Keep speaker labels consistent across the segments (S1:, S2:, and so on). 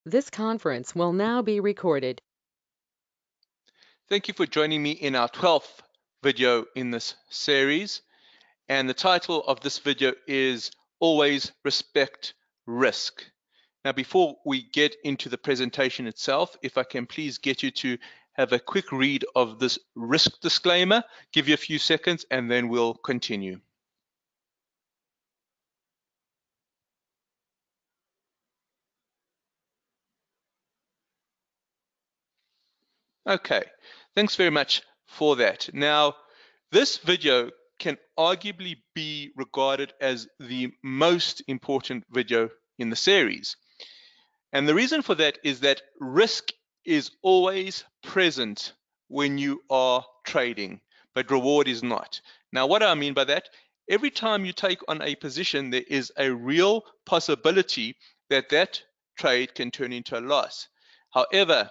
S1: This conference will now be recorded.
S2: Thank you for joining me in our 12th video in this series. And the title of this video is Always Respect Risk. Now, before we get into the presentation itself, if I can please get you to have a quick read of this risk disclaimer, give you a few seconds, and then we'll continue. Okay, thanks very much for that. Now, this video can arguably be regarded as the most important video in the series. And the reason for that is that risk is always present when you are trading, but reward is not. Now, what do I mean by that? Every time you take on a position, there is a real possibility that that trade can turn into a loss. However,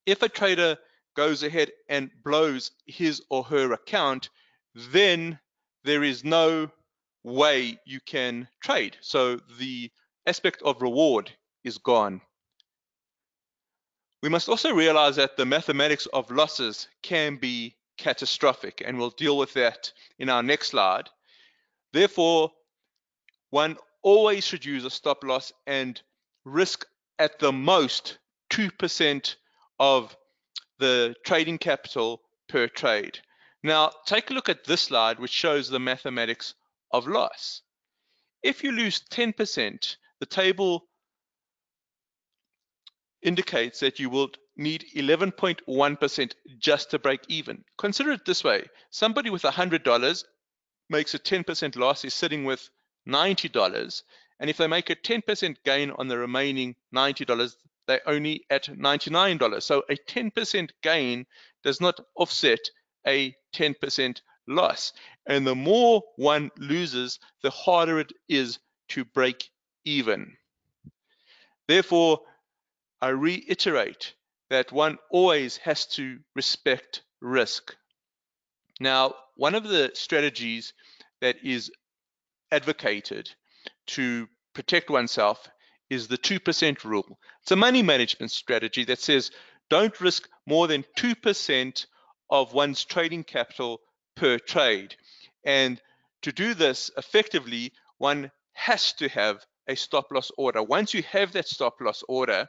S2: if a trader goes ahead and blows his or her account, then there is no way you can trade. So the aspect of reward is gone. We must also realize that the mathematics of losses can be catastrophic, and we'll deal with that in our next slide. Therefore, one always should use a stop loss and risk at the most 2% of the trading capital per trade. Now, take a look at this slide, which shows the mathematics of loss. If you lose 10%, the table indicates that you will need 11.1% just to break even. Consider it this way. Somebody with $100 makes a 10% loss, is sitting with $90. And if they make a 10% gain on the remaining $90, they're only at $99. So a 10% gain does not offset a 10% loss. And the more one loses, the harder it is to break even. Therefore, I reiterate that one always has to respect risk. Now, one of the strategies that is advocated to protect oneself is the 2% rule. It's a money management strategy that says don't risk more than 2% of one's trading capital per trade. And to do this effectively, one has to have a stop loss order. Once you have that stop loss order,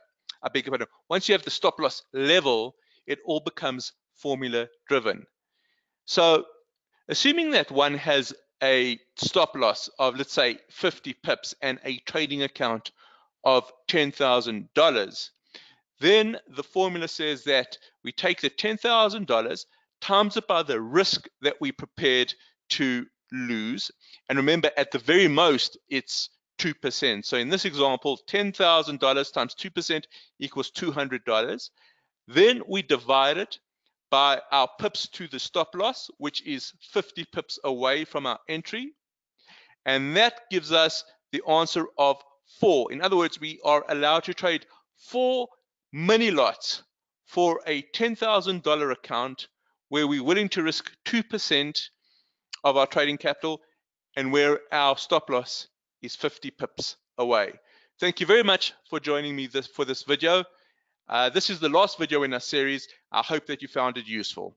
S2: once you have the stop loss level, it all becomes formula driven. So assuming that one has a stop loss of, let's say, 50 pips and a trading account of $10,000, then the formula says that we take the $10,000 times it by the risk that we prepared to lose. And remember, at the very most, it's 2%. So in this example, $10,000 times 2% equals $200. Then we divide it by our pips to the stop loss, which is 50 pips away from our entry. And that gives us the answer of 4. In other words, we are allowed to trade 4 mini lots for a $10,000 account where we're willing to risk 2% of our trading capital and where our stop loss is 50 pips away. Thank you very much for joining me for this video. This is the last video in our series. I hope that you found it useful.